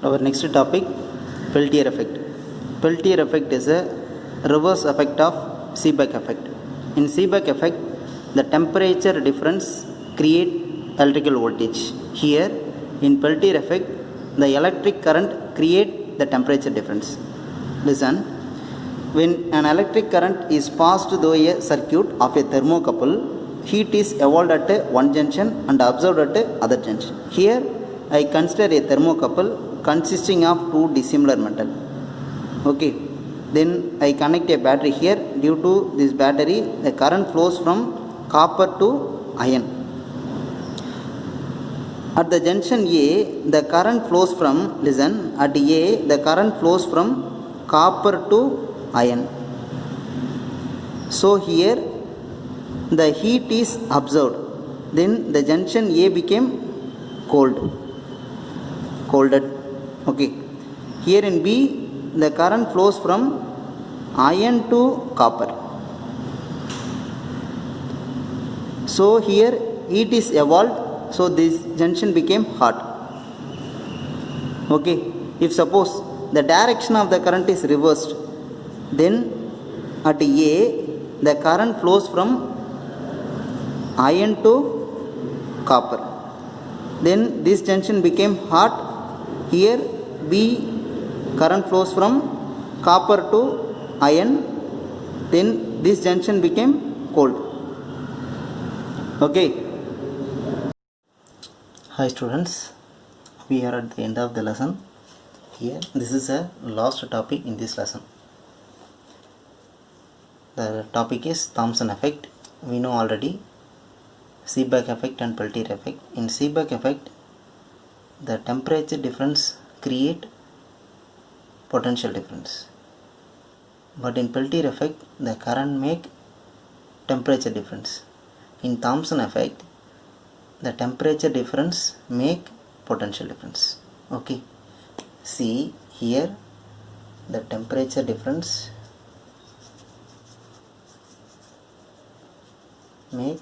Our next topic, Peltier effect. Peltier effect is a reverse effect of Seebeck effect. In Seebeck effect, the temperature difference create electrical voltage. Here, in Peltier effect, the electric current create the temperature difference. Listen, when an electric current is passed through a circuit of a thermocouple, heat is evolved at one junction and absorbed at other junction. Here, I consider a thermocouple consisting of two dissimilar metal. Okay, then I connect a battery here. Due to this battery, the current flows from copper to iron. At the junction A, the current flows from, listen, at A, the current flows from copper to iron. So here the heat is absorbed. Then the junction A became colded. Okay. Here in B, the current flows from iron to copper. So here heat is evolved. So this junction became hot. Okay. If suppose the direction of the current is reversed, then at A the current flows from iron to copper. Then this junction became hot. Here B current flows from copper to iron. Then this junction became cold. Okay. Hi students, we are at the end of the lesson. Here this is a last topic in this lesson. The topic is Thomson effect. We know already Seebeck effect and Peltier effect. In Seebeck effect, the temperature difference create potential difference. But in Peltier effect, the current make temperature difference. In Thomson effect, the temperature difference make potential difference. Okay. See here the temperature difference make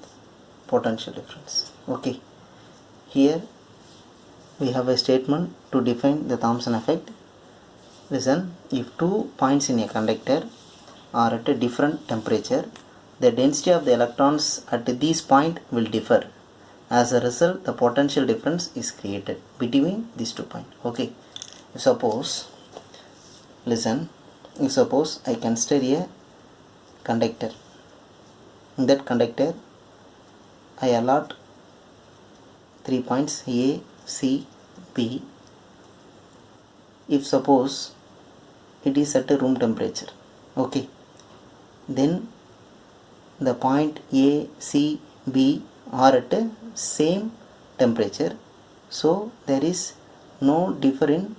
potential difference. Okay. Here we have a statement to define the Thomson effect. Listen, if 2 points in a conductor are at a different temperature, the density of the electrons at this point will differ. As a result, the potential difference is created between these 2 points. Okay. Suppose, listen, suppose I consider a conductor. In that conductor, I allot 3 points A, C, B. If suppose it is at a room temperature, okay, then the point A, C, B are at a same temperature, so there is no difference in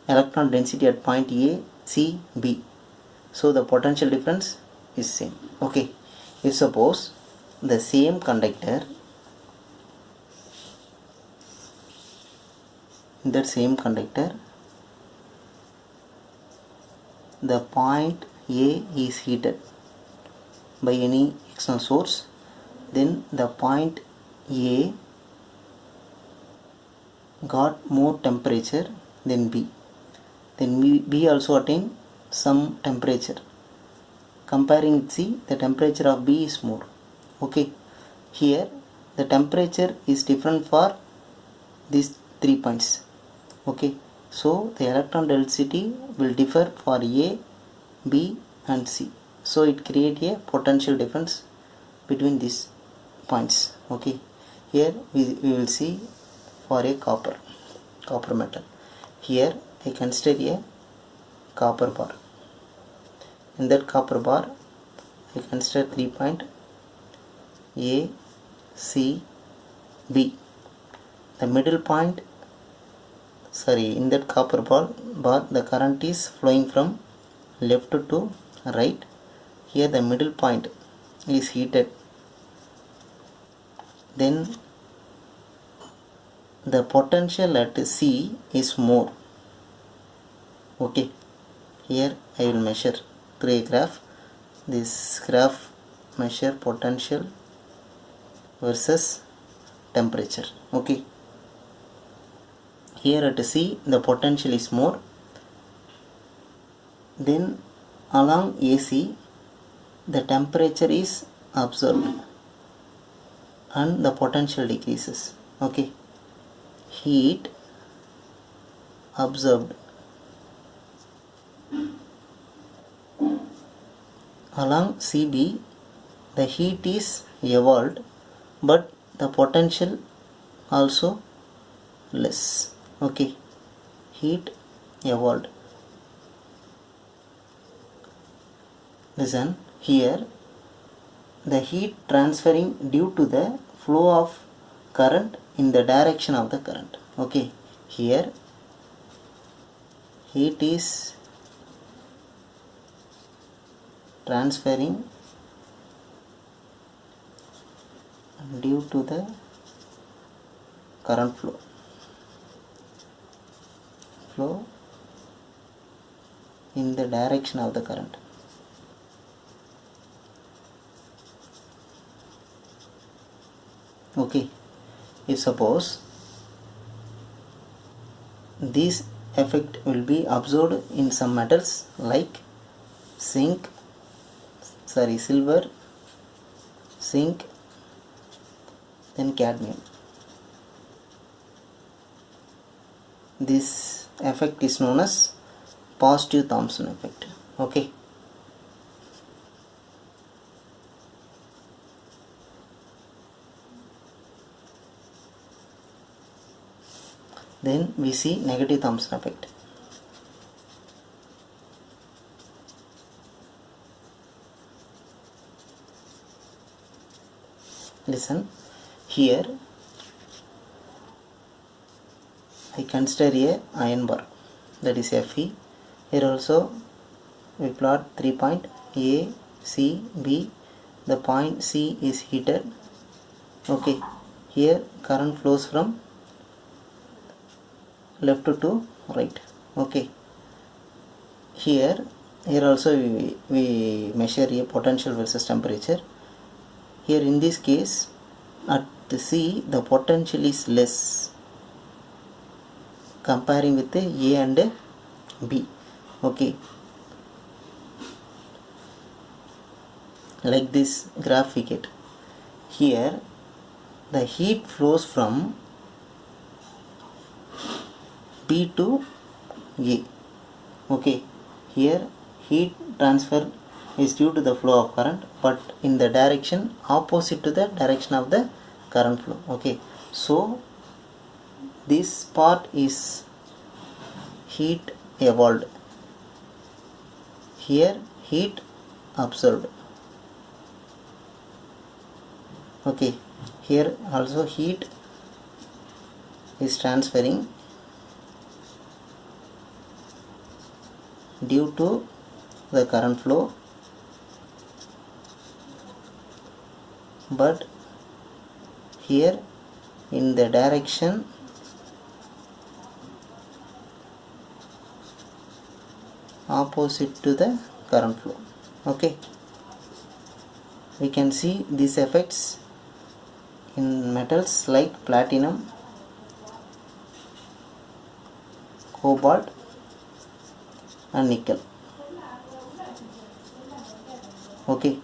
electron density at point A, C, B, so the potential difference is same. Okay. If suppose the same conductor, in that same conductor the point A is heated by any external source, then the point A got more temperature than B. Then B also attain some temperature. Comparing with C, the temperature of B is more. Okay. Here the temperature is different for these 3 points. Okay. So the electron density will differ for A, B and C. So it create a potential difference between these points. Okay. Here we will see for a copper metal. Here I consider a copper bar. In that copper bar, I consider 3 point A, C, B. The middle point, in that copper bar, the current is flowing from left to right. Here the middle point is heated. Then the potential at C is more. Okay. Here I will measure through a graph. This graph measure potential versus temperature. Okay. Here at C the potential is more, then along AC the temperature is observed and the potential decreases. Okay, heat observed along CB the heat is evolved but the potential also less. Okay, heat evolved. Listen, here the heat transferring due to the flow of current in the direction of the current. Okay, here heat is transferring due to the current flow in the direction of the current. Okay, if suppose this effect will be observed in some metals like silver, zinc, then cadmium. This effect is known as positive Thomson effect. Okay, then we see negative Thomson effect. Listen, here I consider a iron bar, that is Fe. Here also we plot 3 point A, C, B. The point C is heated. Okay, here current flows from left to right. Okay, here also we measure a potential versus temperature. Here in this case at C the potential is less comparing with A and B. Okay, like this graph we get. Here the heat flows from B to A. Okay, here heat transfer is due to the flow of current but in the direction opposite to the direction of the current flow. Okay, so this part is heat evolved, here heat observed. Okay, here also heat is transferring due to the current flow but here in the direction opposite to the current flow. Okay, we can see these effects in metals like platinum, cobalt and nickel. Okay,